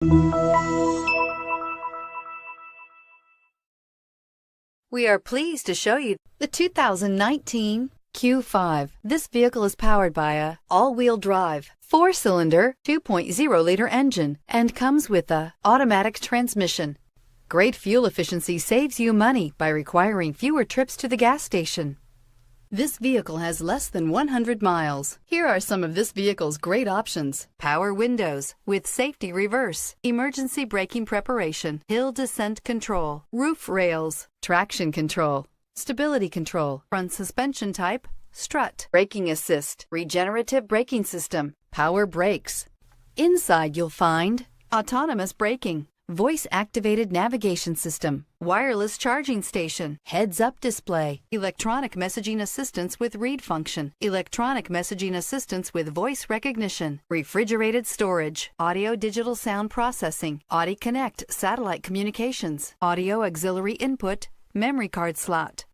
We are pleased to show you the 2019 Q5. This vehicle is powered by a all-wheel drive, 4-cylinder, 2.0-liter engine and comes with a automatic transmission. Great fuel efficiency saves you money by requiring fewer trips to the gas station. This vehicle has less than 100 miles. Here are some of this vehicle's great options: power windows with safety reverse, emergency braking preparation, hill descent control, roof rails, traction control, stability control, front suspension type, strut, braking assist, regenerative braking system, power brakes. Inside you'll find autonomous braking, voice-activated navigation system, wireless charging station, heads-up display, electronic messaging assistance with read function, electronic messaging assistance with voice recognition, refrigerated storage, audio-digital sound processing, Audi Connect satellite communications, audio auxiliary input, memory card slot,